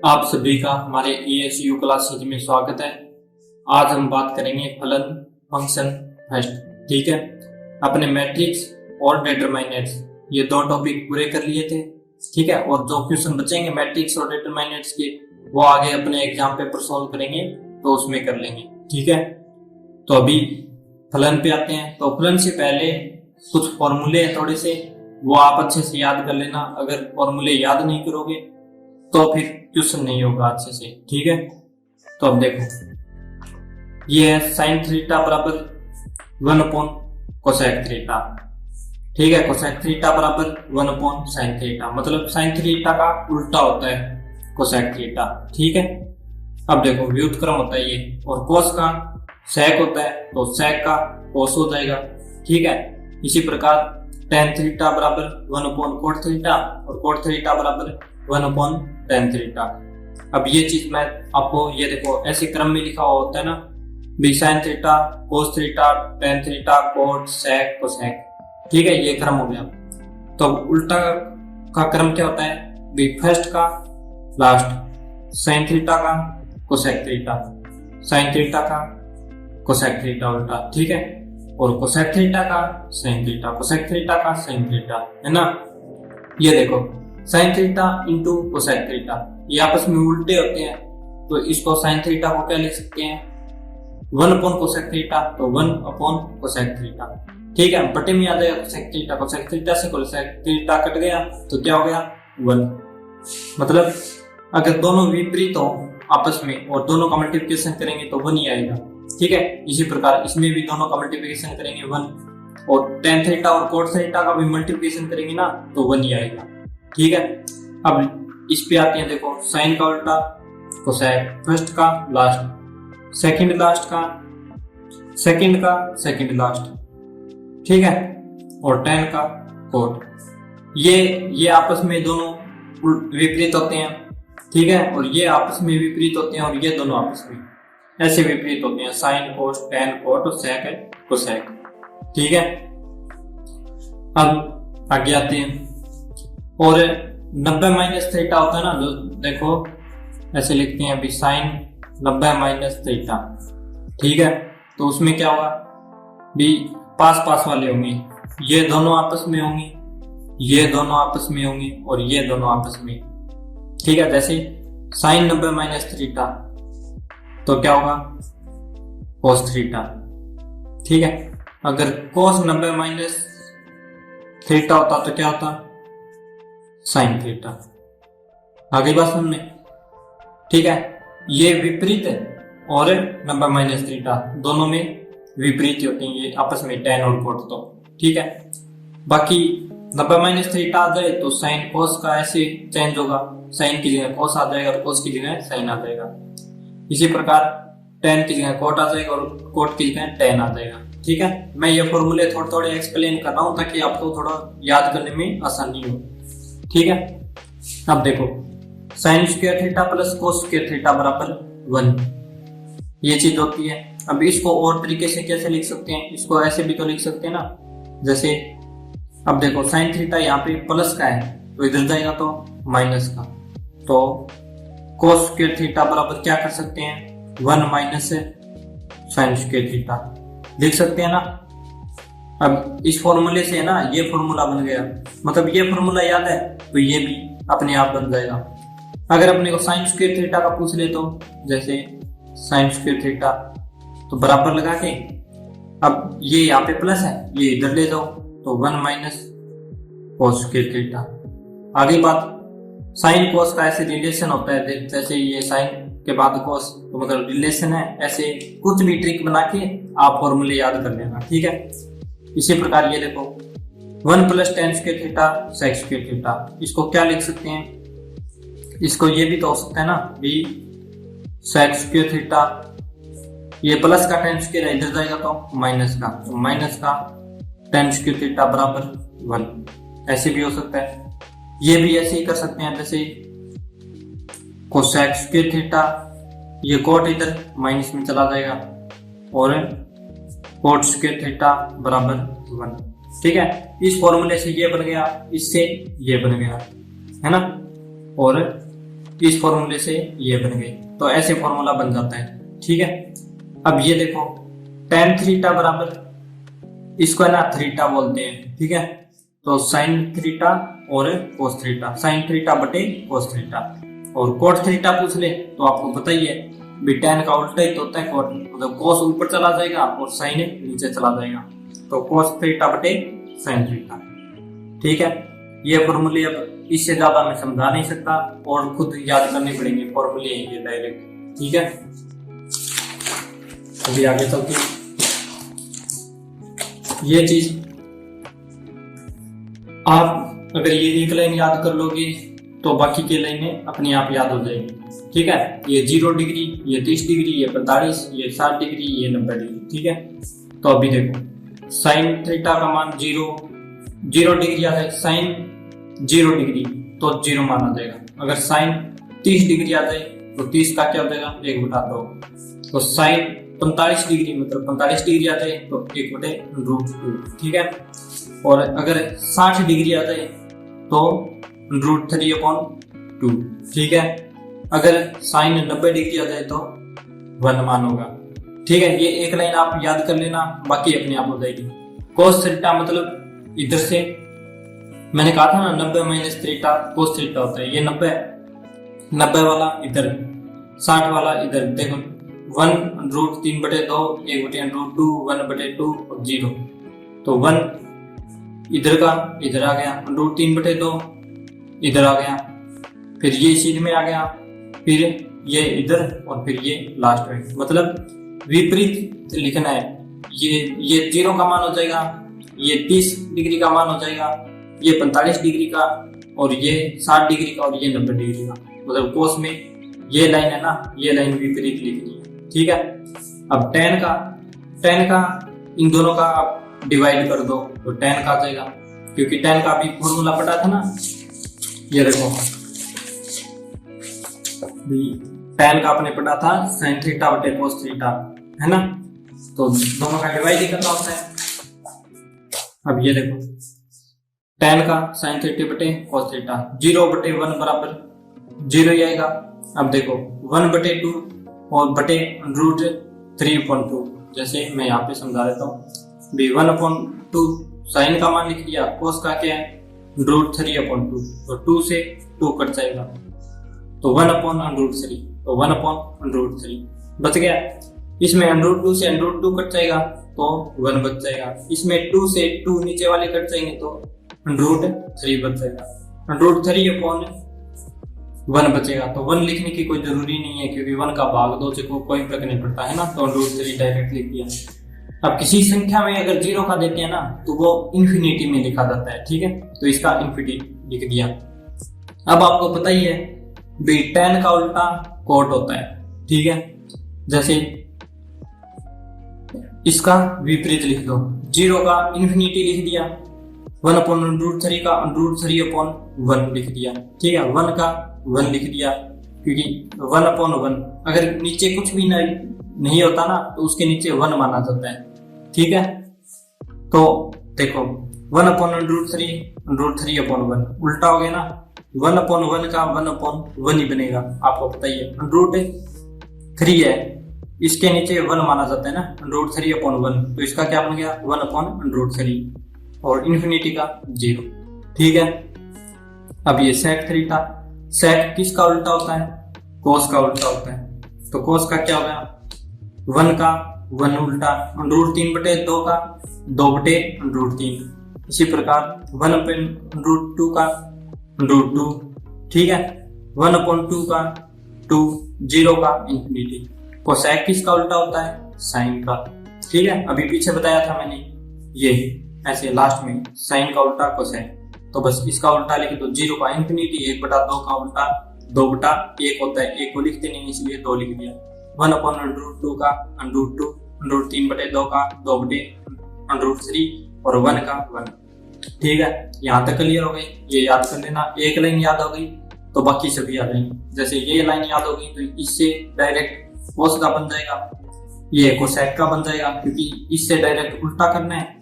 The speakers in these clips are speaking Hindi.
आप सभी का हमारे ESU क्लासेज में स्वागत है। आज हम बात करेंगे फलन फंक्शन फर्स्ट। ठीक है, अपने मैट्रिक्स और डिटरमिनेंट्स ये दो टॉपिक पूरे कर लिए थे। ठीक है, और जो क्वेश्चन बचेंगे मैट्रिक्स और डिटरमिनेंट्स के वो आगे अपने एग्जाम पेपर सॉल्व करेंगे तो उसमें कर लेंगे। ठीक है, तो अभी फलन पे आते हैं। तो फलन से पहले कुछ फॉर्मूले हैं थोड़े से, वो आप अच्छे से याद कर लेना। अगर फॉर्मूले याद नहीं करोगे तो फिर क्वेश्चन नहीं होगा अच्छे से। ठीक है, तो अब देखो, ये है साइन थीटा बराबर 1 अपॉन कोसेक थीटा। ठीक है, कोसेक थीटा बराबर 1 अपॉन साइन थीटा, मतलब साइन थीटा का उल्टा होता है कोसेक थीटा। ठीक है, अब देखो व्युत्क्रम होता है ये, और कोस का सेक होता है तो सेक का कोस हो जाएगा। ठीक है, इसी प्रकार टेन थीटा बराबर 1 अपॉन कोट थीटा, और कोट थीटा बराबर 1 अपॉन टेन थीटा। अब ये चीज मैं आपको ये देखो ऐसे क्रम में लिखा हुआ होता है ना, b sine theta cos theta tan theta cot sec cosec. ठीक है, ये क्रम हो गया। तो उल्टा का क्रम क्या होता है, बी फर्स्ट का लास्ट, साइन थीटा का कोसेक थीटा, साइन थीटा का कोसेक थीटा उल्टा। ठीक है, और कोसेक थीटा का साइन थीटा, कोसेक थीटा का साइन थीटा, है ना। ये देखो sine theta into cosec theta, ये आपस में उल्टे होते हैं, तो इसको साइन थीटा को क्या लिख सकते हैं 1 अपॉन कोसेक थीटा, तो 1 अपॉन कोसेक थीटा। ठीक है, बटे में आ जाएगा कोसेक थीटा, कोसेक थीटा से कोसेक थीटा कट गया तो क्या हो गया 1। मतलब अगर दोनों विपरीत हो आपस में और दोनों का मल्टीप्लिकेशन करेंगे तो 1 ही आएगा। ठीक है, इसी प्रकार इसमें भी दोनों का मल्टीप्लिकेशन करेंगे 1, और टेन थीटा और कोट थीटा का भी मल्टीप्लिकेशन करेंगे ना तो 1 ही आएगा। ठीक है, अब इस पे आते हैं। देखो साइन का उल्टा कोसेक, फर्स्ट का लास्ट, सेकंड लास्ट का सेकंड का सेकंड लास्ट। ठीक है, और टेन का कोट, ये आपस में दोनों विपरीत होते हैं। ठीक है, और ये आपस में विपरीत होते हैं, और ये दोनों आपस में ऐसे विपरीत होते हैं, साइन कोस टेन कोट और सेक कोसेक। ठीक है, अब आगे आते हैं। और 90 माइनस थीटा होता है ना, जो देखो ऐसे लिखते हैं अभी साइन 90 माइनस थीटा। ठीक है, तो उसमें क्या होगा भी पास पास वाले होंगे, ये दोनों आपस में होंगे, ये दोनों आपस में होंगे, और ये दोनों आपस में। ठीक है, जैसे साइन 90 माइनस थीटा तो क्या होगा कोस थीटा। ठीक है, अगर कोस 90 माइनस थीटा होता तो क्या होता साइन थीटा। आगे बात सुनने। ठीक है, ये विपरीत है और 90 माइनस थीटा दोनों में विपरीत होते हैं ये आपस में, टेन और कोट। तो ठीक है, बाकी 90 माइनस थीटा आ जाए तो साइन कोस का ऐसे चेंज होगा, साइन की जगह कोस आ जाएगा और कोस की जगह साइन आ जाएगा। इसी प्रकार टेन की जगह कोट आ जाएगा और कोट की जगह टेन आ जाएगा। ठीक है, मैं ये फॉर्मूले थोड़े थोड़े एक्सप्लेन कर रहा हूँ ताकि आपको थोड़ा याद करने में आसानी हो। ठीक है, अब देखो sine square theta plus cos square theta बराबर 1, ये चीज होती है। अब इसको और तरीके से कैसे लिख सकते हैं, इसको ऐसे भी तो लिख सकते हैं ना, जैसे अब देखो साइन थीटा यहाँ पे प्लस का है तो इधर जाएगा तो माइनस का, तो कोस स्क्वायर थीटा बराबर क्या कर सकते हैं 1 माइनस साइन स्क्वायर थीटा लिख सकते हैं ना। अब इस फॉर्मूले से ना ये फॉर्मूला बन गया, मतलब ये फॉर्मूला याद है तो ये भी अपने आप बन जाएगा। अगर अपने को साइन स्क्वायर थीटा का पूछ ले तो जैसे साइन स्क्वायर थीटा तो बराबर लगा के, अब ये यहाँ पे प्लस है ये इधर ले जाओ तो 1 माइनस कोस स्क्वायर थीटा। आगे बात साइन कोस का ऐसे रिलेशन होता है, जैसे ये साइन के बाद कोस तो मतलब रिलेशन है, ऐसे कुछ भी ट्रिक बना के आप फॉर्मूले याद कर लेना। ठीक है, इसी प्रकार ये देखो 1 plus tan square theta sec square theta, इसको क्या लिख सकते हैं, इसको ये भी तो हो सकता है ना बी सेक स्क्वायर थीटा, ये प्लस का टेन स्क्वायर इधर जाएगा तो माइनस का, तो माइनस का टेन स्क्वायर थीटा बराबर 1, ऐसे भी हो सकता है। ये भी ऐसे ही कर सकते हैं, जैसे कोसेक स्क्वायर थीटा, ये कोट इधर माइनस में चला जाएगा और कोट स्क्वायर थीटा बराबर 1। ठीक है, इस फॉर्मूले से ये बन गया, इससे ये बन गया, है ना। और इस फॉर्मूले से ये बन गई, तो ऐसे फॉर्मूला बन जाता है। ठीक है, अब ये देखो tan थीटा बराबर, इसको है ना थीटा बोलते हैं। ठीक है, तो साइन थीटा और कोस थीटा, साइन थीटा बटे कोस थीटा। और कोट थीटा पूछ ले तो आपको पता ही है भी tan का उल्टा ही तो होता है कोट, मतलब कोस ऊपर चला जाएगा और साइन नीचे चला जाएगा, तो कोस थीटा बटे साइन थीटा। ठीक है, ये फॉर्मूले अब इससे ज्यादा मैं समझा नहीं सकता और खुद याद करने पड़ेंगे फॉर्मूले ये डायरेक्ट। ठीक है, अभी आगे चलते हैं। ये चीज आप अगर ये एक लाइन याद कर लोगे तो बाकी की लाइनें अपने आप याद हो जाएगी। ठीक है, ये 0 डिग्री, ये 30 डिग्री, ये 45, ये 60 डिग्री, ये 90 डिग्री। ठीक है, तो अभी देखो साइन थीटा का मान 0 डिग्री आ जाए, साइन 0 डिग्री तो 0 मान आ जाएगा। अगर साइन 30 डिग्री आ जाए तो 30 का क्या हो जाएगा 1/2। तो साइन 45 डिग्री मतलब 45 डिग्री आ जाए तो 1/√2। ठीक है, और अगर 60 डिग्री आ जाए तो √3/2। ठीक है, अगर साइन 90 डिग्री आ जाए तो 1 मान होगा। ठीक है, ये एक लाइन आप याद कर लेना, बाकी अपने आप हो जाएगी। कोस थीटा मतलब इधर से मैंने कहा था ना 90 माइनस थीटा कोस थीटा होता है, ये 90 वाला इधर, 60 वाला इधर। देखो 1√3/2, 1/√2, 1/2 और 0, तो 1 इधर का इधर आ गया, √3/2 इधर आ गया, फिर ये सीध में आ गया, फिर ये इधर और फिर ये लास्ट में, मतलब विपरीत लिखना है। ये 0 का मान हो जाएगा, ये 30 डिग्री का मान हो जाएगा, ये 45 डिग्री का, और ये 60 डिग्री का, और ये 90 डिग्री का। मतलब कोस में ये लाइन है ना, ये लाइन विपरीत लिखनी है। ठीक है, अब tan का इन दोनों का आप डिवाइड कर दो तो tan का आ जाएगा, क्योंकि tan का भी फॉर्मूला पता था ना। ये देखो tan का आपने पढ़ा था sin थीटा बटे cos थीटा, है ना, तो दोनों का डिवाइड ही करना होता है। अब ये देखो tan का sin थीटा बटे cos थीटा, 0/1 बराबर 0 ही आएगा। अब देखो 1/2 और बटे √3/2, जैसे मैं यहाँ पे समझा देता हूँ भी 1/2 साइन का मान लिख लिया, कोस का क्या है √3/2, तो 2 से 2 कट जाएगा तो 1/√3, तो 1/√3 बच गया। इसमें √2 से √2 कट जाएगा तो 1 बच जाएगा, इसमें 2 से 2 नीचे वाले कट जाएंगे तो √3 बच जाएगा, √3/1 बचेगा। तो 1 लिखने की कोई जरूरी नहीं है, क्योंकि 1 का भाग 2 से कोई फर्क नहीं पड़ता है ना, तो √3 डायरेक्ट लिख दिया। अब किसी संख्या में अगर 0 का देते हैं ना तो वो इन्फिनिटी में लिखा जाता है। ठीक है, तो इसका इन्फिनिटी लिख दिया। अब आपको पता ही है भी tan का उल्टा कोट होता है। ठीक है, जैसे इसका विपरीत लिख दो, 0 का इन्फिनिटी लिख दिया, 1/√3 का √3/1 लिख दिया। ठीक है, 1 का 1 लिख दिया, क्योंकि 1/1 अगर नीचे कुछ भी नहीं होता ना तो उसके नीचे 1 माना जाता है। ठीक है, तो देखो 1/√3/1 उल्टा हो गया ना, 1/1 का 1/1 ही बनेगा, आपको पता ही है। √3 है, इसके नीचे 1 माना जाता है ना, √3/1, तो इसका क्या बन गया 1/√3 और इन्फिनिटी का 0। ठीक है, अब ये sec थीटा, sec किसका उल्टा होता है cos का उल्टा होता है, तो cos का क्या हो गया 1 का 1 उल्टा, √3/2 का 2/√3, इसी प्रकार 1/√2 का √2। ठीक है, 1/2 का 2, 0 का इन्फिनिटी। कोसेक किसका उल्टा होता है साइन का। ठीक है, अभी पीछे बताया था मैंने, ये ऐसे लास्ट में साइन का उल्टा कोसेक, तो बस इसका उल्टा लिख दो, 0 का इन्फिनिटी, 1/2 का उल्टा 2/1 होता है, 1 को लिखते नहीं इसलिए 2 लिख दिया, 1/√2 का √2, √3/2 का 2/√3 और 1 का 1। ठीक है, यहाँ तक क्लियर हो गई, ये याद कर लेना। एक लाइन याद हो गई तो बाकी सभी आ जाएंगे। जैसे ये लाइन याद हो गई तो इससे डायरेक्ट कोस का बन जाएगा, ये कोसेक का बन जाएगा, क्योंकि इससे डायरेक्ट उल्टा करना है,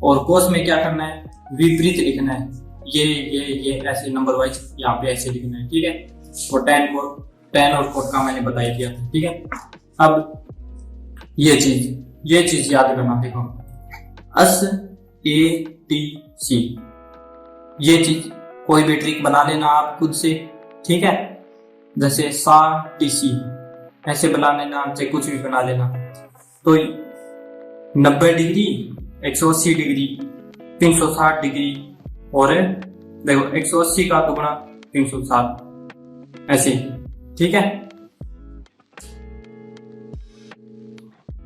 और कोस में क्या करना है विपरीत लिखना है, ये ऐसे नंबर वाइज यहाँ पे ऐसे लिखना है। ठीक है, वो tan और cot का मैंने बता ही दिया था। ठीक है, अब ये चीज याद करना। देखो SATC, ये चीज कोई भी ट्रिक बना लेना आप खुद से। ठीक है, जैसे SATC ऐसे बना लेना, चाहे कुछ भी बना लेना। तो 90 डिग्री, 180 डिग्री, 360 डिग्री और देखो 180 का दुगना 360 ऐसे। ठीक है,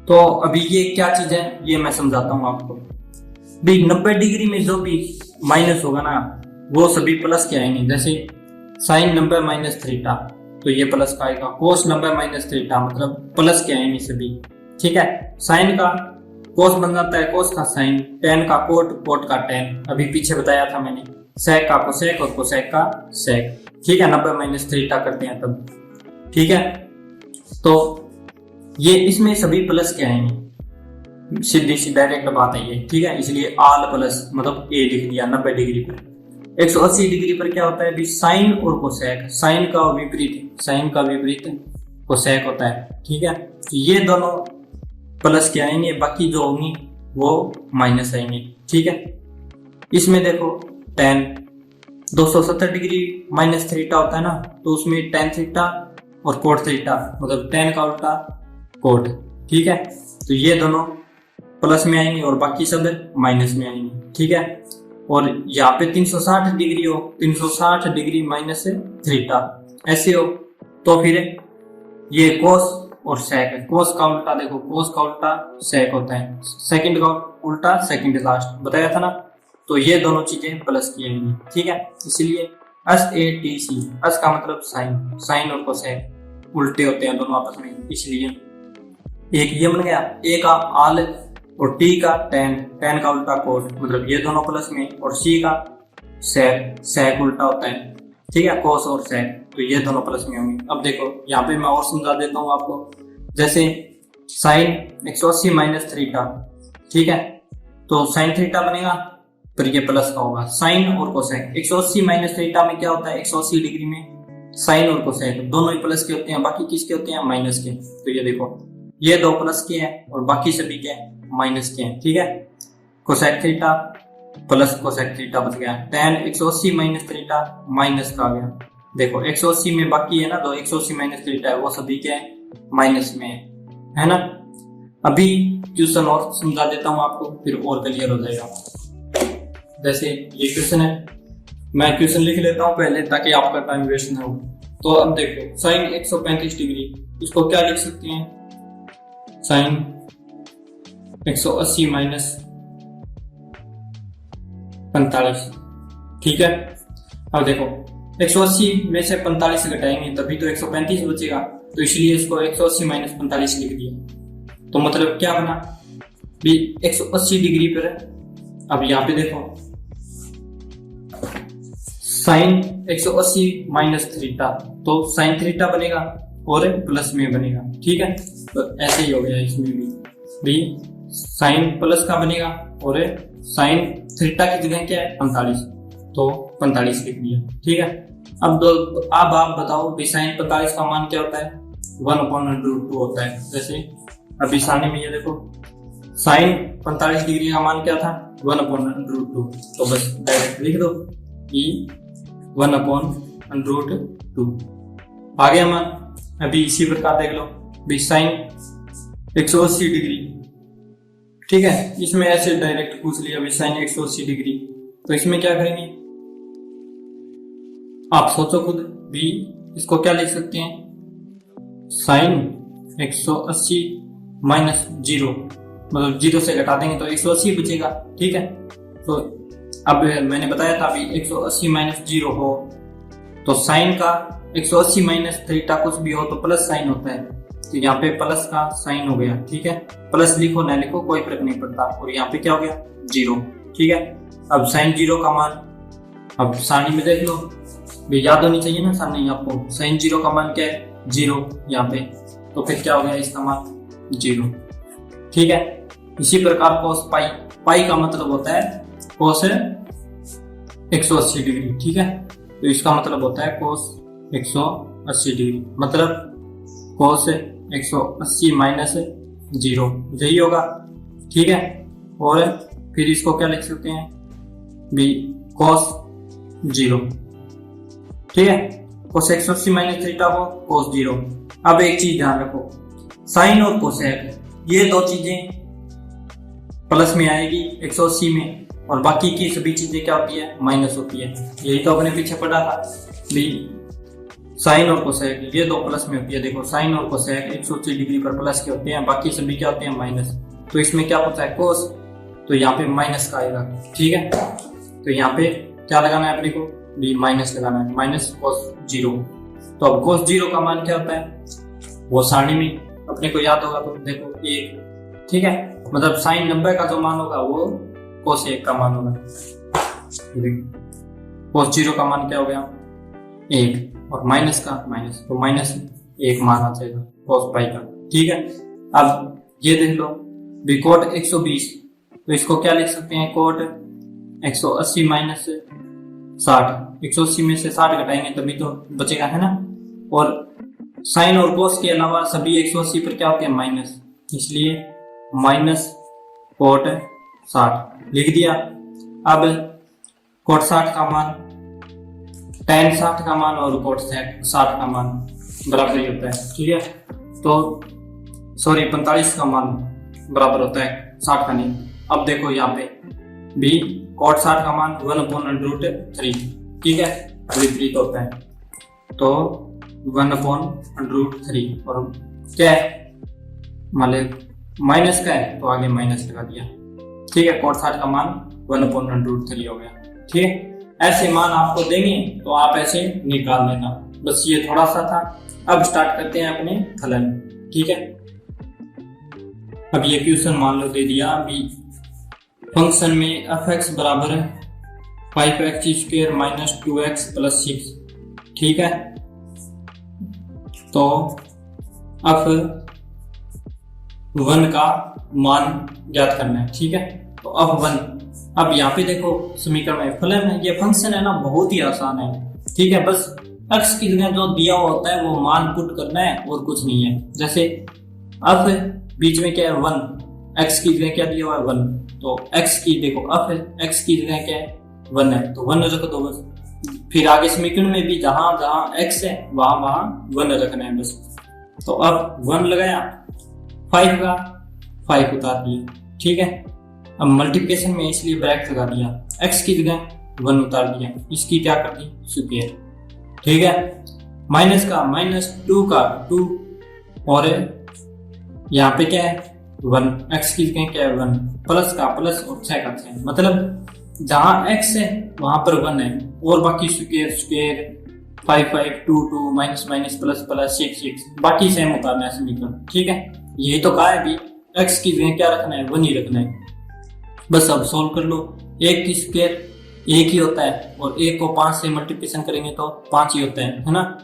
तो अभी ये क्या चीज है ये मैं समझाता हूं आपको। भी 90 डिग्री में जो भी माइनस होगा ना वो सभी प्लस के आएंगे। जैसे साइन नंबर माइनस थीटा, तो ये प्लस का आएगा। कोस नंबर माइनस थीटा मतलब प्लस के आएंगे सभी। ठीक है, साइन का कोस बन जाता है, कोस का साइन, टेन का कोट, कोट का टेन, अभी पीछे बताया था मैंने। सेक का कोसेक और कोसेक का सेक। ठीक है, नंबर माइनस थीटा करते हैं तब। ठीक है, तो ये इसमें सभी प्लस के आएंगे, सीधी सी डायरेक्ट बात है ये। ठीक है, इसलिए आल प्लस मतलब ए लिख दिया 90 डिग्री पर। 180 डिग्री पर क्या होता है भी साइन और कोसेक, साइन का विपरीत कोसेक होता है। ठीक है, तो ये दोनों प्लस के आएंगे, बाकी जो होंगी वो माइनस आएंगे। ठीक है, इसमें देखो tan 270 डिग्री माइनस थीटा होता है ना, तो उसमें tan थीटा और कोट थीटा मतलब tan का उल्टा कोट। ठीक है, तो ये दोनों प्लस में आएंगे और बाकी सब माइनस में आएंगे। ठीक है, और यहाँ पे 360 डिग्री हो, 360 डिग्री माइनस थीटा ऐसे हो, तो फिर ये कोस और सेक है। कोस का उल्टा देखो, कोस का उल्टा सेक होता है, सेकंड का उल्टा सेकंड लास्ट बताया था ना। तो ये दोनों चीजें प्लस की आएंगी। ठीक है, इसलिए SATC, एस का मतलब साइन, साइन और कोसेक उल्टे होते हैं दोनों आपस में, इसलिए एक ये बन गया। ए का आल और टी का टेन, टेन का उल्टा कोट मतलब ये दोनों प्लस में, और सी का सेक, सेक उल्टा होता है। ठीक है, कोस और सेक, तो ये दोनों प्लस में होंगे। अब देखो यहाँ पे मैं और समझा देता हूँ आपको। जैसे साइन 180 माइनस थीटा, ठीक है, तो साइन थीटा बनेगा फिर ये प्लस का होगा। साइन और कोसेक 180 माइनस थीटा में क्या होता है, 180 डिग्री में साइन और कोसेक दोनों ही प्लस के होते हैं, बाकी किसके होते हैं, माइनस के। तो ये देखो ये दो प्लस के हैं और बाकी सभी के माइनस के हैं। ठीक है, cosec theta plus cosec theta बच गया। tan 180 माइनस थीटा माइनस का आ गया। देखो 180 में बाकी है ना, तो 180 माइनस थीटा है वो सभी के माइनस में है ना। अभी क्वेश्चन और समझा देता हूं आपको, फिर और क्लियर हो जाएगा। जैसे ये क्वेश्चन है, मैं क्वेश्चन लिख लेता हूं पहले ताकि आपका टाइम वेस्ट ना हो। तो अब देखो साइन 135 डिग्री, इसको क्या लिख सकते हैं, साइन 180 माइनस 45। ठीक है, अब देखो 180 में से 45 घटाएंगे तभी तो 135 बचेगा, तो इसलिए इसको 180 माइनस 45 लिख दिया। तो मतलब क्या बना भी 180 डिग्री पर। अब यहाँ पे देखो साइन 180 माइनस थीटा, तो साइन थीटा बनेगा और प्लस में बनेगा। ठीक है, तो ऐसे ही हो गया इसमें भी साइन प्लस का बनेगा और साइन थीटा की जगह क्या है 45, तो 45 लिख दिया। ठीक है, अब आप बताओ भी साइन 45 का मान क्या होता है, 1/√2 होता है। जैसे अभी सामने में ये देखो साइन 45 डिग्री का मान क्या था, 1/√2, तो बस डायरेक्ट लिख दो कि 1/√2 आ गया मान। अभी इसी प्रकार देख लो भी साइन 180 डिग्री, ठीक है, इसमें ऐसे डायरेक्ट पूछ लिया अभी साइन 180 डिग्री, तो इसमें क्या करेंगे आप सोचो खुद भी। इसको क्या लिख सकते हैं, साइन 180 माइनस 0 मतलब 0 से घटा देंगे तो 180 बचेगा। ठीक है, तो अब मैंने बताया था अभी 180 माइनस 0 हो तो साइन का 180 माइनस थीटा कुछ भी हो तो प्लस साइन होता है, तो यहाँ पे प्लस का साइन हो गया। ठीक है, प्लस लिखो ना लिखो कोई फर्क नहीं पड़ता, और यहाँ पे क्या हो गया 0। ठीक है, अब साइन 0 का मान अब सारणी में देख लो, भी याद होनी चाहिए ना सारणी आपको। साइन 0 का मान क्या है 0 यहाँ पे, तो फिर क्या हो गया इसका मान 0। ठीक है, इसी प्रकार कोस पाई, पाई का मतलब होता है कोस 180 डिग्री। ठीक है, तो इसका मतलब होता है कोस 180 डिग्री, मतलब cos 180 माइनस 0, यही होगा। ठीक है, और फिर इसको क्या लिख सकते हैं भी, cos 0। ठीक है, cos 180 माइनस थीटा को cos 0। अब एक चीज ध्यान रखो, साइन और कोसेक ये दो चीजें प्लस में आएगी 180 में, और बाकी की सभी चीजें क्या होती है, माइनस होती है। यही तो अपने पीछे पढ़ा था भी, साइन और कोसेक ये दो प्लस में होती है। देखो साइन और कोसेक 180 डिग्री पर प्लस के होते हैं, बाकी सभी क्या होते हैं, माइनस। तो इसमें क्या होता है, कोस, तो यहाँ पे माइनस का आएगा। ठीक है, तो यहाँ पे क्या लगाना है अपने को भी, माइनस लगाना है, माइनस cos 0। तो अब cos 0 का मान क्या होता है, वो सारणी में अपने को याद होगा, तो देखो 1। ठीक है, मतलब साइन 90 का जो मान होगा वो cos 1 का मान होगा। cos 0 का मान क्या हो गया, 1, और माइनस का माइनस, तो माइनस 1 मान आ जाएगा cos पाई का। ठीक है, अब ये देख लो भी cot 120, तो इसको क्या लिख सकते हैं, cot 180 माइनस 60। 180 में से 60 घटाएंगे तभी तो बचेगा, है ना। और साइन और कोस के अलावा सभी 180 पर क्या होते हैं, माइनस, इसलिए माइनस cot 60 लिख दिया। अब cot 60 का मान, tan 60 का मान और cot 60 का मान बराबर ही होता है। ठीक है, तो सॉरी 45 का मान बराबर होता है 60 का नहीं। अब देखो यहाँ पे भी cot 60 का मान 1/√3। ठीक है, विपरीत होता है, तो 1/√3, और क्या है, मान ले माइनस का है तो आगे माइनस लगा दिया। ठीक है, cot 60 का मान 1/√3 हो गया। ठीक है, ऐसे मान आपको देंगे तो आप ऐसे निकाल लेना, बस ये थोड़ा सा था। अब स्टार्ट करते हैं अपने फलन। ठीक है, अब ये क्वेश्चन मान लो दे दिया भी, फंक्शन में f(x) बराबर 5x² माइनस 2x प्लस 6। ठीक है, तो f(1) का मान ज्ञात करना है। ठीक है, तो f(1), अब यहाँ पे देखो समीकरण में फलन है, ये फंक्शन है ना, बहुत ही आसान है। ठीक है, बस x की जगह जो दिया हुआ होता है वो मान पुट करना है और कुछ नहीं है। जैसे f बीच में क्या है, 1, x की जगह क्या दिया हुआ है, 1, तो x की देखो f x की जगह क्या है, 1 है, तो 1 रख दो बस। फिर आगे समीकरण में भी जहां जहां x है वहां 1 रखना है बस। तो अब 1 लगाया, 5 का 5 उतार दिया। ठीक है, अब मल्टीप्लिकेशन में इसलिए ब्रैकेट लगा दिया, x की जगह 1 उतार दिया, इसकी क्या कर दी, स्क्वायर। ठीक है, माइनस का माइनस, 2 का 2, और यहाँ पे क्या है 1, x की जगह क्या है 1, प्लस का प्लस और 6 का 6, मतलब जहां x है वहां पर 1 है, और बाकी square square, 5 5 2 2, minus minus plus plus 6 6, बाकी सेम उतारना है समीकरण। ठीक है, यही तो कहा है भी, x की जगह क्या रखना है, 1 ही रखना है बस। अब सोल्व कर लो, 1 की स्क्वायर 1 ही होता है, और 1 को 5 से मल्टीप्लिकेशन करेंगे तो 5 ही होता है ना।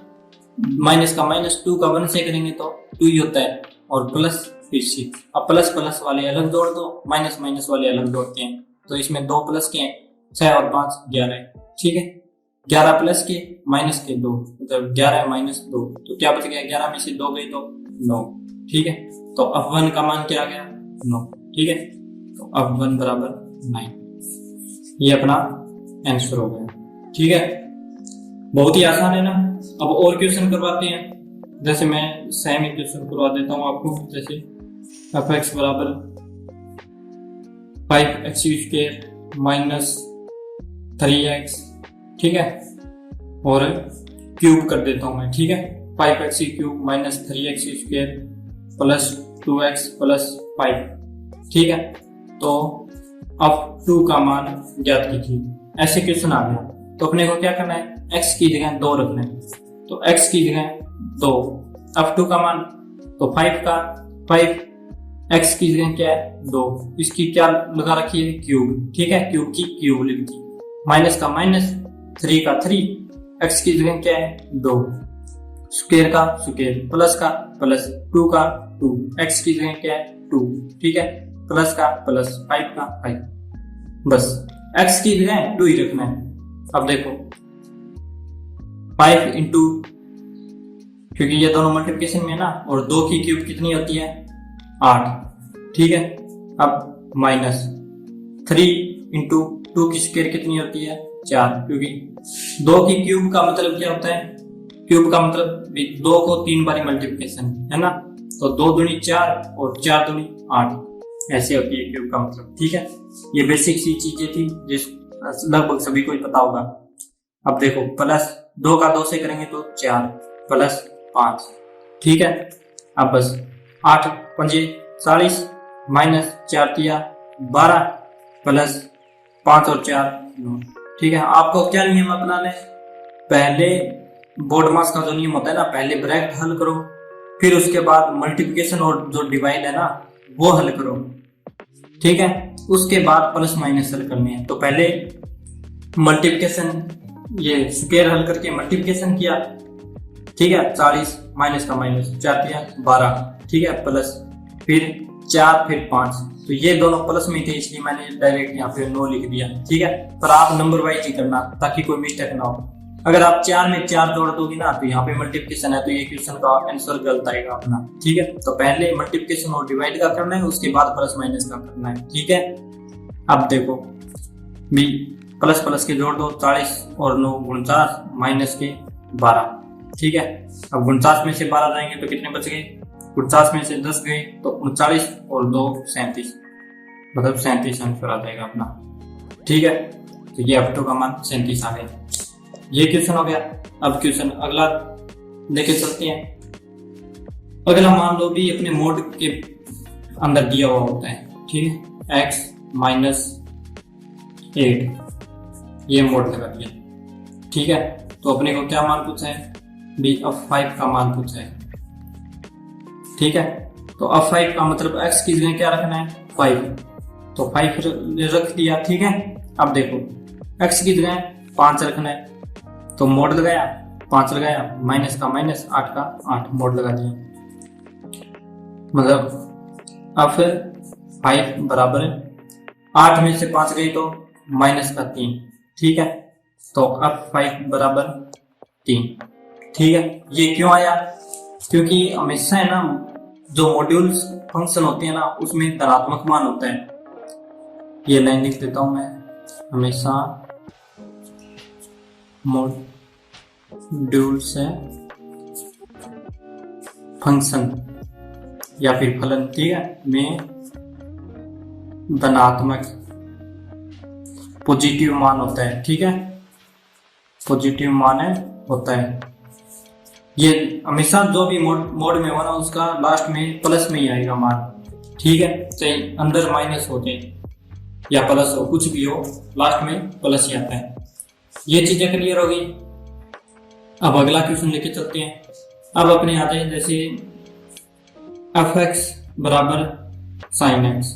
माइनस का माइनस, 2 का 1 से करेंगे तो 2 ही होता है, और प्लस फिर 6। अब प्लस प्लस वाले अलग जोड़ दो, माइनस माइनस वाले अलग जोड़ते हैं, तो इसमें 2 प्लस के हैं 6 और 5 11 है। ठीक है, 11 प्लस के माइनस के 2, मतलब 11 माइनस 2, तो क्या बच गया, 11 में से 2 गई तो 9। ठीक है, तो f(1) का मान क्या आ गया, 9। ठीक है, तो f(1) बराबर 9, ये अपना आंसर हो गया। ठीक है, बहुत ही आसान है ना। अब और क्वेश्चन करवाते हैं, जैसे मैं सेम इक्वेशन करवा देता हूँ आपको। जैसे f(x) बराबर 5x² माइनस 3x। ठीक है, और क्यूब कर देता हूँ मैं। ठीक है, 5x³ minus 3x² plus 2x plus 5। ठीक है, तो अब 2 का मान ज्ञात कीजिए। ऐसे क्वेश्चन आ गया तो अपने को क्या करना है, x की जगह 2 रखना है, तो x की जगह 2, अब 2 का मान, तो 5 का 5, x की जगह क्या है 2, इसकी क्या लगा रखी है, क्यूब। ठीक है, क्यूब की क्यूब लिख दी, माइनस का माइनस, 3 का 3, x की जगह क्या है 2, स्क्वायर का स्क्वायर, प्लस का प्लस, 2 का 2, x की जगह क्या है 2। ठीक है, प्लस का प्लस, 5 का 5, बस x की जगह 2 ही रखना है। अब देखो 5 इंटू, क्योंकि ये दोनों मल्टीप्लिकेशन में है ना, और 2 की क्यूब कितनी होती है 8, ठीक है। अब माइनस 3 इंटू 2 की स्क्वायर कितनी होती है 4, क्योंकि 2 की क्यूब का मतलब क्या होता है, क्यूब का मतलब 2 को 3 बार मल्टीप्लिकेशन है ना, तो 2 दूनी 4 और 4 दूनी 8, ऐसे होती है क्यूब का मतलब, ठीक है। ये बेसिक सी चीजें थी जिस लगभग सभी को ही पता होगा। अब देखो प्लस 2 का 2 से करेंगे तो 4 प्लस 5, ठीक है। अब बस 8 पंजे 40 माइनस 4 तिया 12 प्लस 5 और 4 9, ठीक है। आपको क्या नियम अपनाना है, पहले बोर्ड मास का जो नियम होता है ना, पहले ब्रैकेट हल करो, फिर उसके बाद मल्टीप्लिकेशन और जो डिवाइड है ना वो हल करो, ठीक है। उसके बाद प्लस माइनस हल करने हैं। तो पहले मल्टीप्लिकेशन, ये स्क्वायर हल करके मल्टीप्लिकेशन किया, ठीक है। 40 माइनस का माइनस 4 दिया 12, ठीक है, प्लस फिर 4 फिर 5, तो ये दोनों प्लस में थे इसलिए मैंने डायरेक्ट यहाँ पे 9 लिख दिया, ठीक है। पर आप नंबर वाइज ही करना ताकि कोई मिस्टेक ना हो। अगर आप 4 में 4 जोड़ दोगे ना तो यहाँ पे मल्टीप्लिकेशन है तो ये क्वेश्चन का आंसर गलत आएगा अपना, ठीक है। तो पहले मल्टीप्लिकेशन और डिवाइड का करना है, उसके बाद प्लस माइनस का करना है, ठीक है। अब देखो भी प्लस प्लस के जोड़ दो, 40 और 9 49 माइनस के 12, ठीक है। अब 49 में से 12 जाएंगे तो कितने बच गए, 49 में से 10 गए तो 39 और 2 37, मतलब 37 आंसर आ जाएगा अपना, ठीक है। तो ये अब का मान 37 आ गया। ये क्वेश्चन हो गया। अब क्वेश्चन अगला लेके चलते हैं। अगला मान लो भी अपने मोड के अंदर दिया हुआ होता है, ठीक है, x माइनस 8, ये मोड लगा दिया, ठीक है। तो अपने को क्या मान पूछा है भी, अब 5 का मान पूछा है, ठीक है। तो अब 5 का मतलब x की जगह क्या रखना है 5, तो 5 रख दिया, ठीक है। अब देखो x की जगह 5 रखना है, तो मोड लगाया 5 लगाया, माइनस का माइनस 8 का 8 मोड लगा दिया, मतलब अब फिर 5 बराबर 8 में से 5 गई तो माइनस का 3, ठीक है। तो अब 5 बराबर 3, ठीक है। ये क्यों आया, क्योंकि हमेशा है ना जो मॉड्यूल्स फंक्शन होते हैं ना उसमें धनात्मक मान होता है। ये लाइन लिख देता हूं मैं, हमेशा मॉड्यूल से फंक्शन या फिर फलन, ठीक है, में धनात्मक पॉजिटिव मान होता है, ठीक है, पॉजिटिव मान है होता है। ये हमेशा जो भी मोड में हो ना उसका लास्ट में प्लस में ही आएगा मान, ठीक है, चाहे अंदर माइनस हो जाए या प्लस हो, कुछ भी हो लास्ट में प्लस ही आता है। ये चीजें क्लियर हो गई। अब अगला क्वेश्चन लेके चलते हैं। अब अपने आते हैं जैसे f(x) बराबर sin x,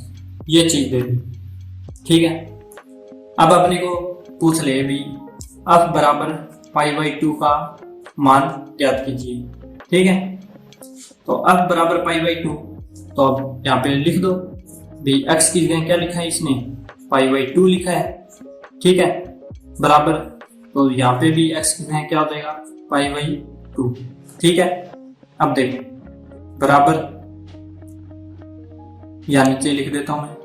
ये चीज दे दी, ठीक है। अब अपने को पूछ ले भी f बराबर π/2 का मान ज्ञात कीजिए, ठीक है। तो f बराबर π/2, तो अब यहाँ पे लिख दो भी x की जगह क्या लिखा है इसने π/2 लिखा है, ठीक है, बराबर, तो यहाँ पे भी x की जगह क्या हो जाएगा π/2, ठीक है। अब देखो बराबर, या नीचे लिख देता हूं मैं।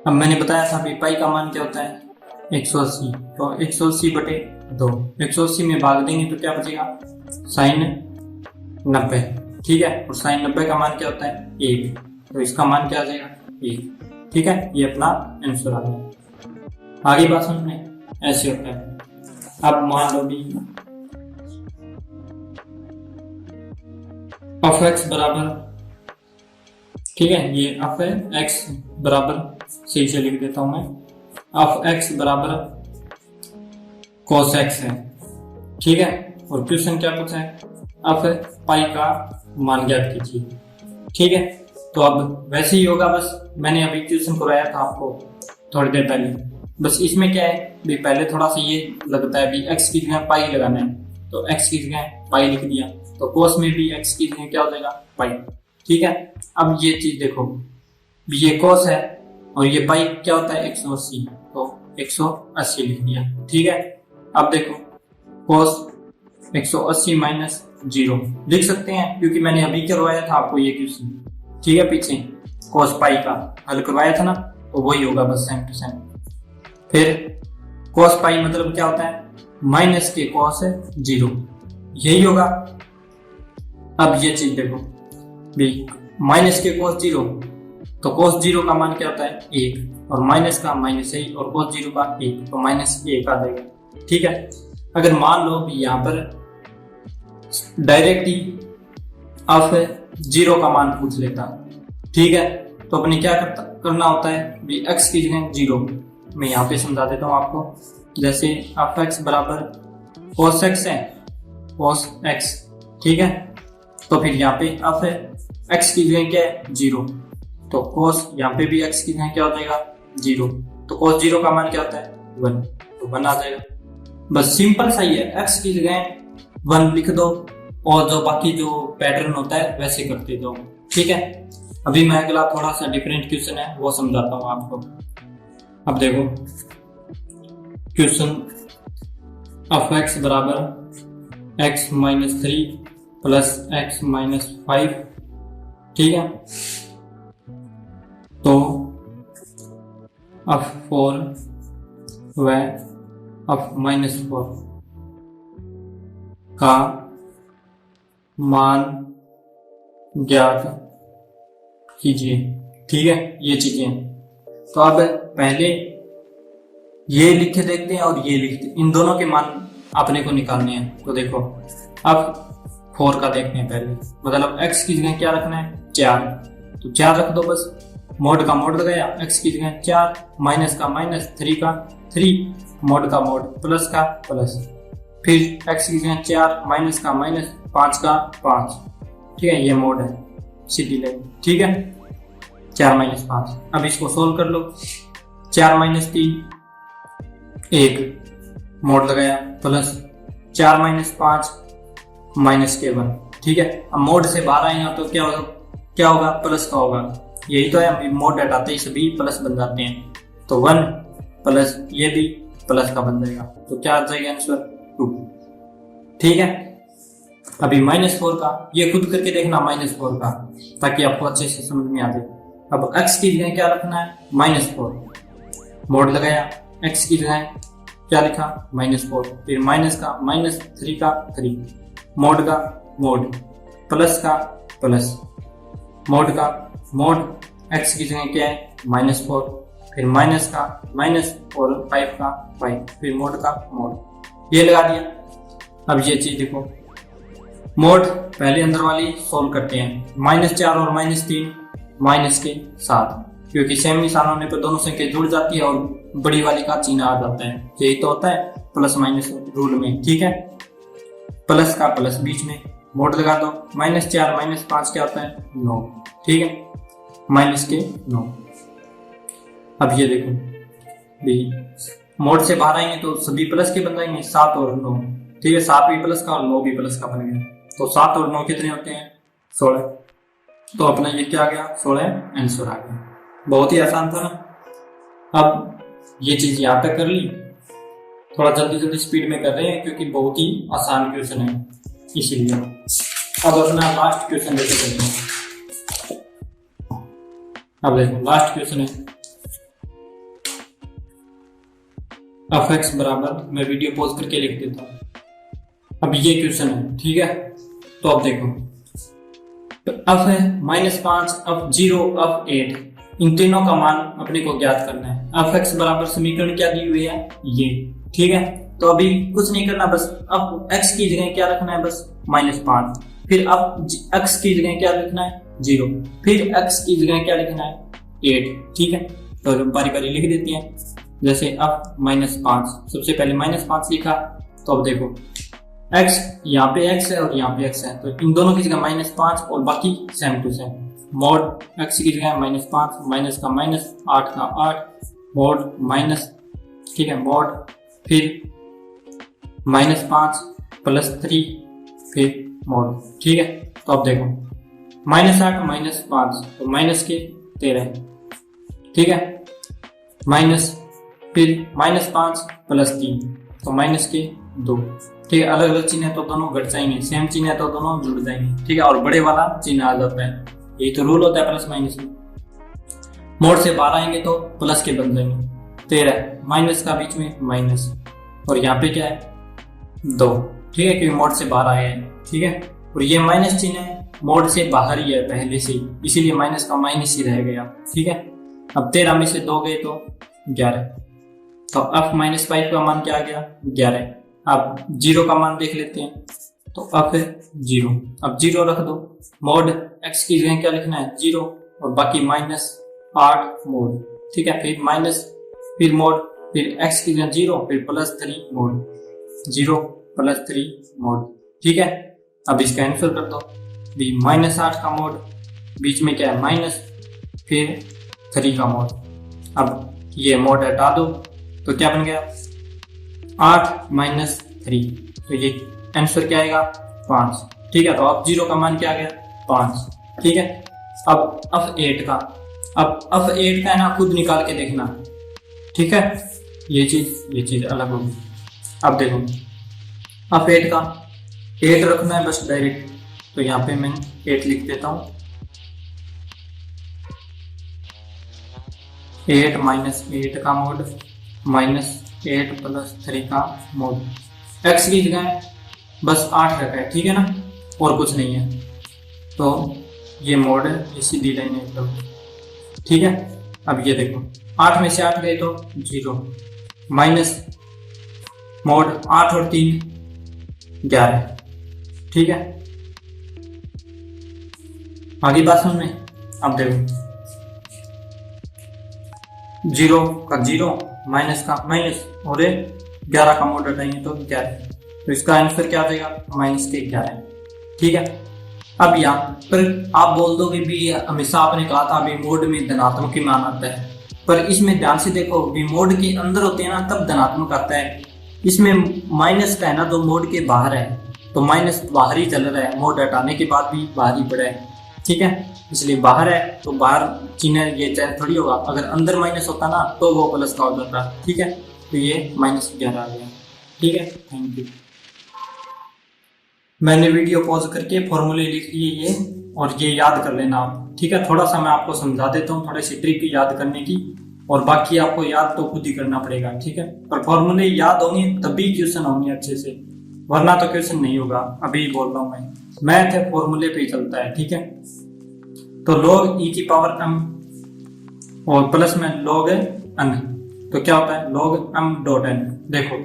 अब मैंने बताया था भी पाई का मान क्या होता है 180, तो 180 बटे 2, 180 में भाग देंगे तो क्या बचेगा sin 90, ठीक है। और sin 90 का मान क्या होता है 1, तो इसका मान क्या आ जाएगा 1, ठीक है। ये अपना आंसर आ गया। आगे बात समझने ऐसे होता है। अब मान लो भी f(x) बराबर, ठीक है, ये f(x) बराबर, सही से लिख देता हूं मैं, f(x) बराबर cos x है, ठीक है। और क्वेश्चन क्या पूछा है f पाई का मान ज्ञात कीजिए, ठीक है। तो अब वैसे ही होगा, बस मैंने अभी क्वेश्चन कराया था आपको थोड़ी देर पहले, बस इसमें क्या है भी पहले थोड़ा सा ये लगता है भी x की जगह पाई लगाना है, तो x की जगह पाई लिख दिया, तो cos में भी x की जगह क्या हो जाएगा पाई, ठीक है। अब ये चीज देखो, ये cos है और ये पाई क्या होता है 180, तो 180 लिख दिया, ठीक है। अब देखो cos 180 माइनस 0 लिख सकते हैं, क्योंकि मैंने अभी करवाया था आपको ये क्वेश्चन, ठीक है, पीछे cos पाई का हल करवाया था ना, तो वही होगा बस सेम टू सेम। फिर cos पाई मतलब क्या होता है, माइनस के cos 0, यही होगा। अब ये चीज देखो भी, माइनस के cos 0, तो cos 0 का मान क्या होता है 1, और माइनस का -1 और cos 0 का 1, तो -1 आ जाएगा, ठीक है। अगर मान लो भी यहाँ पर डायरेक्ट ही आप 0 का मान पूछ लेता, ठीक है, तो अपने क्या करना होता है भी, x की जगह 0, मैं यहाँ पे समझा देता हूँ आपको। जैसे आप x बराबर cos x है, cos x, ठीक है, तो फिर यहाँ पे आप x की जगह क्या है 0, तो cos यहाँ पे भी x की जगह क्या हो जाएगा 0, तो cos 0 का मान क्या होता है 1, तो 1 आ जाएगा। बस सिंपल सही है, x की जगह 1 लिख दो और जो बाकी जो पैटर्न होता है वैसे करते जाओ, ठीक है। अभी मैं अगला थोड़ा सा डिफरेंट क्वेश्चन है वो समझाता हूँ आपको। अब देखो क्वेश्चन ऑफ x बराबर x - 3 प्लस x - 5, ठीक है, तो of 4 व of -4 का मान ज्ञात कीजिए, ठीक है, ये चीजें। तो अब पहले ये लिख के देखते हैं और ये लिखते हैं, इन दोनों के मान अपने को निकालने हैं। तो देखो अब 4 का देखते हैं पहले, मतलब x की जगह क्या रखना है 4, तो 4 रख दो बस, मोड का मोड लगाया, x की जगह 4, माइनस का माइनस, 3 का 3, मोड का मोड, प्लस का प्लस, फिर x की जगह 4, माइनस का माइनस, 5 का 5, ठीक है, ये मोड है सीधी लाइन, ठीक है, 4 - 5। अब इसको सोल्व कर लो, 4 - 3 1, मोड लगाया, प्लस 4 - 5 -1, ठीक है। अब मोड से बाहर आए यहाँ तो क्या होगा प्लस का होगा, यही तो है, मोड हटाते ही सभी प्लस बन जाते हैं, तो 1 प्लस ये भी प्लस का बन जाएगा, तो क्या आ जाएगा आंसर 2, ठीक है। अभी -4 का ये खुद करके देखना, -4 का, ताकि आपको अच्छे से समझ में आ जाए। अब x की जगह क्या रखना है -4, मोड लगाया, x की जगह क्या लिखा -4, फिर माइनस का माइनस, 3 का 3, मोड का मोड, प्लस का प्लस, मोड का मोड, x की जगह क्या है -4, फिर माइनस का माइनस और 5 का 5, फिर मोड का मोड, ये लगा दिया। अब ये चीज देखो, मोड पहले अंदर वाली सोल्व करते हैं, -4 और -3 माइनस के साथ, क्योंकि सेम निशान होने पर दोनों संख्या जुड़ जाती है और बड़ी वाली का चिन्ह आ जाता है, यही तो होता है प्लस माइनस रूल में, ठीक है, प्लस का प्लस बीच में, मोड लगा दो, -4 - 5 क्या होता है 9, ठीक है, माइनस के 9। अब ये देखो भी, मोड से बाहर आएंगे तो सभी प्लस के बन जाएंगे, 7 और 9, ठीक है, 7 भी प्लस का और 9 भी प्लस का बन गया, तो 7 और 9 कितने होते हैं 16, तो अपना ये क्या आ गया 16 आंसर आ गया। बहुत ही आसान था ना। अब ये चीज यहाँ पे कर ली, थोड़ा जल्दी स्पीड में कर रहे हैं क्योंकि बहुत ही आसान क्वेश्चन है इसीलिए। अब अपना लास्ट क्वेश्चन लेके चलते हैं। अब देखो लास्ट क्वेश्चन है, f x बराबर, मैं वीडियो पॉज करके लिख देता हूँ। अब ये क्वेश्चन है, ठीक है, तो अब देखो f है -5, f 0, f 8, इन तीनों का मान अपने को ज्ञात करना है। f x बराबर समीकरण क्या दी हुई है ये, ठीक है, तो अभी कुछ नहीं करना, बस अब x की जगह क्या रखना है बस -5, फिर अब x की जगह क्या लिखना है 0, फिर x की जगह क्या लिखना है 8, ठीक है, तो बारी बारी लिख देती हैं। जैसे अब -5, सबसे पहले -5 लिखा, तो अब देखो x यहाँ पे x है और यहाँ पे x है, तो इन दोनों की जगह -5 और बाकी same to same, mod x की जगह -5, माइनस का माइनस, 8 का 8, मोड माइनस, ठीक है, मोड, फिर -5 +3, फिर मोड, ठीक है। तो अब देखो -8 -5, तो माइनस के 13, ठीक है, माइनस, फिर -5 +3, तो माइनस के 2। ठीक है, अलग अलग चिन्ह है तो दोनों घट जाएंगे, सेम चिन्ह है तो दोनों जुड़ जाएंगे। ठीक है, और बड़े वाला चिन्ह आ जाता है, यही तो रूल होता है प्लस माइनस में। मोड से बाहर आएंगे तो प्लस के बन जाएंगे। 13 माइनस का बीच में माइनस, और यहाँ पे क्या है 2। ठीक है, क्योंकि मोड से बाहर आए हैं। ठीक है, और ये माइनस चिन्ह है, मोड से बाहर ही है पहले से, इसीलिए माइनस का माइनस ही रह गया। ठीक है, अब 13 में से 2 गए तो 11, तो f माइनस 5 का मान क्या आ गया 11। अब 0 का मान देख लेते हैं, तो f है 0, अब 0 रख दो। मोड x की जगह क्या लिखना है 0, और बाकी माइनस 8 मोड। ठीक है, फिर माइनस, फिर मोड, फिर x की जगह 0, फिर प्लस 3 मोड, 0 प्लस 3 मोड। ठीक है, अब इसका आंसर कर दो, भी माइनस 8 का मोड, बीच में क्या है माइनस, फिर 3 का मोड। अब ये मोड हटा दो तो क्या बन गया 8 माइनस 3, तो ये आंसर क्या आएगा 5। ठीक है, तो अब 0 का मान क्या आ गया 5। ठीक है, अब f8 का, अब f8 का है ना खुद निकाल के देखना। ठीक है, ये चीज अलग होगी। अब देखो f8 का 8 रखना है बस डायरेक्ट, तो यहाँ पे मैं 8 लिख देता हूँ। 8 माइनस 8 का मोड, माइनस 8 प्लस 3 का मोड। x की जगह बस 8 रखा है। ठीक है ना, और कुछ नहीं है, तो ये मोड है, ये सीधी लाइन है एकदम। ठीक है, अब ये देखो 8 में से 8 गए तो 0, माइनस मोड 8 और 3 11। ठीक है, आगे बात समझ में। अब देखो 0 का 0, माइनस का माइनस, और 11 का मोड हटाएंगे तो 11, तो इसका आंसर क्या आ जाएगा माइनस के 11। ठीक है, अब यहाँ पर आप बोल दोगे भी हमेशा आपने कहा था अभी मोड में धनात्मक ही मान आता है, पर इसमें ध्यान से देखो भी मोड के अंदर होते हैं ना तब धनात्मक आता है। इसमें माइनस का है ना, तो मोड के बाहर है, तो माइनस बाहर ही चल रहा है, मोड हटाने के बाद भी बाहर ही पड़ा है। ठीक है, इसलिए बाहर है तो बाहर चिन्ह ये चाहे थोड़ी होगा, अगर अंदर माइनस होता ना तो वो प्लस का हो जाता। ठीक है, तो ये माइनस 11 आ गया। ठीक है, थैंक यू। मैंने वीडियो पॉज करके फॉर्मूले लिख लिए ये, और ये याद कर लेना आप। ठीक है, थोड़ा सा मैं आपको समझा देता हूँ, थोड़ी सी ट्रिक याद करने की, और बाकी आपको याद तो खुद ही करना पड़ेगा। ठीक है, पर फॉर्मूले याद होंगे तभी क्वेश्चन होंगे अच्छे से, वरना तो क्वेश्चन नहीं होगा। अभी बोल रहा हूँ मैथ है फॉर्मूले पे ही चलता है। ठीक है, तो log e की पावर m और प्लस में log n, तो क्या होता है log m डॉट n। देखो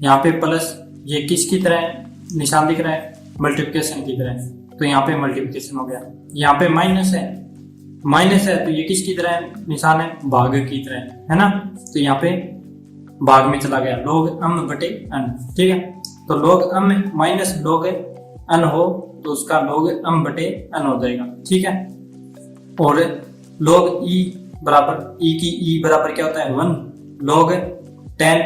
यहाँ पे प्लस, ये किसकी तरह है निशान दिख रहा है मल्टीप्लिकेशन की तरह, तो यहाँ पे मल्टीप्लिकेशन हो गया। यहाँ पे माइनस है तो ये किसकी तरह है निशान है भाग की तरह, है ना, तो यहाँ पे भाग में चला गया log m बटे n। ठीक है, तो log m minus log n हो तो उसका log m बटे n हो जाएगा। ठीक है, और log e बराबर e की e बराबर क्या होता है 1, log 10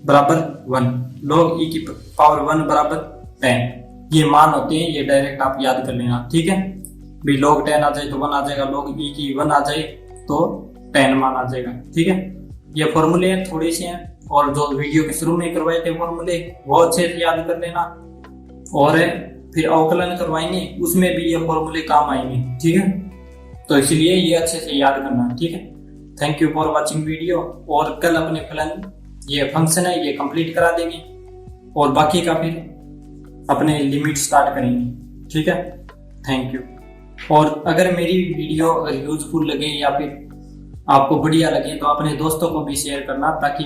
बराबर 1, log e की पावर 1 बराबर 10। ये मान होते हैं, ये डायरेक्ट आप याद कर लेना। ठीक है, भी log 10 आ जाए तो 1 आ जाएगा, log e की 1 आ जाए तो 10 मान आ जाएगा। ठीक है, ये फॉर्मूले हैं थोड़े से हैं, और जो वीडियो के शुरू में करवाए थे फॉर्मूले वो अच्छे से याद कर लेना, और फिर अवकलन करवाएंगे उसमें भी ये फॉर्मूले काम आएंगे। ठीक है, तो इसलिए ये अच्छे से याद करना। ठीक है, thank you for watching video, और कल अपने फलन ये फंक्शन है ये कंप्लीट करा देंगे, और बाकी का फिर अपने लिमिट स्टार्ट करेंगे। ठीक है, थैंक यू। और अगर मेरी वीडियो अगर यूजफुल लगे या फिर आपको बढ़िया लगे तो अपने दोस्तों को भी शेयर करना, ताकि